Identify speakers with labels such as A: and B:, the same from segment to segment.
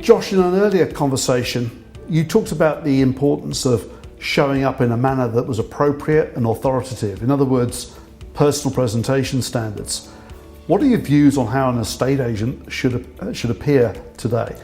A: Josh, in an earlier conversation, you talked about the importance of showing up in a manner that was appropriate and authoritative. In other words, personal presentation standards. What are your views on how an estate agent should appear today?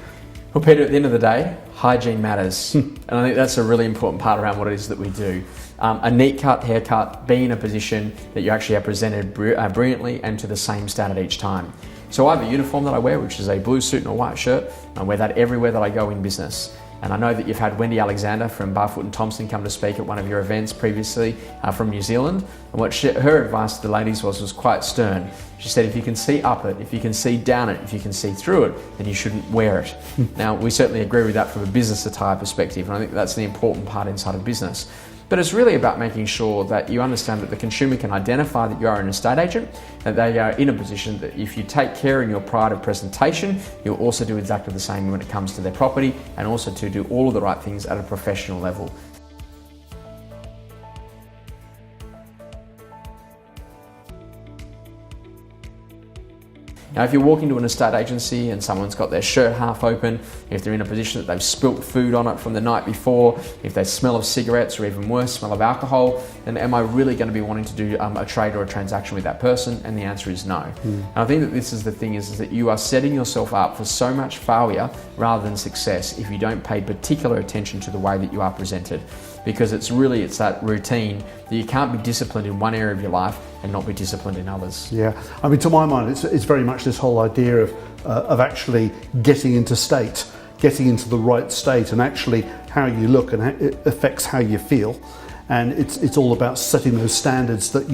B: Well, Peter, at the end of the day, hygiene matters. And I think that's a really important part around what it is that we do. A neat cut haircut, be in a position that you actually are presented brilliantly and to the same standard each time. So I have a uniform that I wear, which is a blue suit and a white shirt. I wear that everywhere that I go in business. And I know that you've had Wendy Alexander from Barfoot and Thompson come to speak at one of your events previously from New Zealand. And what her advice to the ladies was quite stern. She said, if you can see up it, if you can see down it, if you can see through it, then you shouldn't wear it. Now, we certainly agree with that from a business attire perspective, and I think that's the important part inside of business. But it's really about making sure that you understand that the consumer can identify that you are an estate agent, that they are in a position that if you take care in your pride of presentation, you'll also do exactly the same when it comes to their property, and also to do all of the right things at a professional level. Now, if you walk into an estate agency and someone's got their shirt half open, if they're in a position that they've spilt food on it from the night before, if they smell of cigarettes or even worse, smell of alcohol, then am I really going to be wanting to do a trade or a transaction with that person? And the answer is no. And I think that this is the thing is that you are setting yourself up for so much failure rather than success if you don't pay particular attention to the way that you are presented. Because it's that routine that you can't be disciplined in one area of your life and not be disciplined in others. Yeah,
A: I mean, to my mind, it's very much this whole idea of actually getting into state, getting into the right state, and actually how you look and how it affects how you feel. And it's all about setting those standards that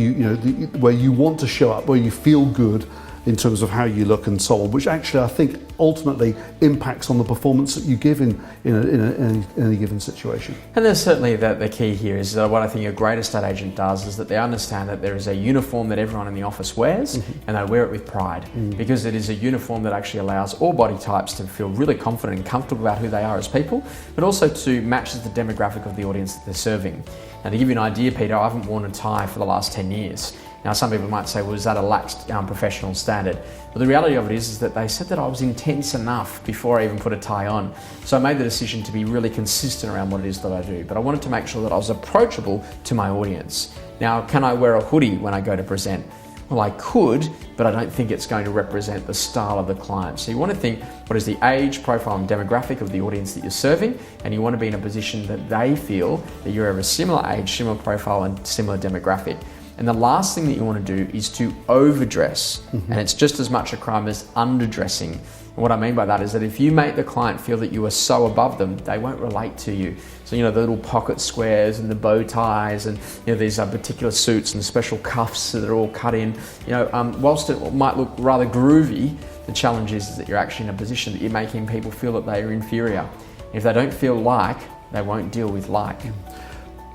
A: where you want to show up, where you feel good in terms of how you look and so on, which actually I think ultimately impacts on the performance that you give in any given situation.
B: And there's certainly the key here is that what I think a great estate agent does is that they understand that there is a uniform that everyone in the office wears, and they wear it with pride, because it is a uniform that actually allows all body types to feel really confident and comfortable about who they are as people, but also to match the demographic of the audience that they're serving. And to give you an idea, Peter, I haven't worn a tie for the last 10 years. Now, some people might say, well, is that a lax professional standard? But the reality of it is that they said that I was intense enough before I even put a tie on. So I made the decision to be really consistent around what it is that I do. But I wanted to make sure that I was approachable to my audience. Now, can I wear a hoodie when I go to present? Well, I could, but I don't think it's going to represent the style of the client. So you want to think, what is the age, profile, and demographic of the audience that you're serving? And you want to be in a position that they feel that you're of a similar age, similar profile, and similar demographic. And the last thing that you want to do is to overdress. And it's just as much a crime as underdressing. And what I mean by that is that if you make the client feel that you are so above them, they won't relate to you. So, the little pocket squares and the bow ties and, these particular suits and special cuffs that are all cut in, whilst it might look rather groovy, the challenge is that you're actually in a position that you're making people feel that they are inferior. If they don't feel like, they won't deal with like.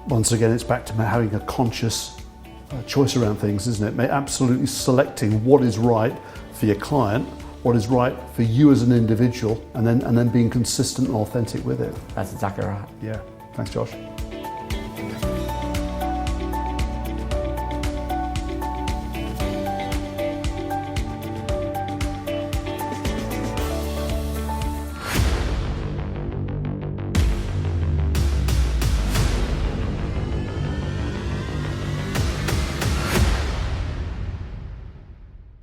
A: Once again, it's back to having a conscious choice around things, isn't it? Absolutely selecting what is right for your client, what is right for you as an individual, and then being consistent and authentic with it.
B: That's exactly right.
A: Yeah. Thanks, Josh.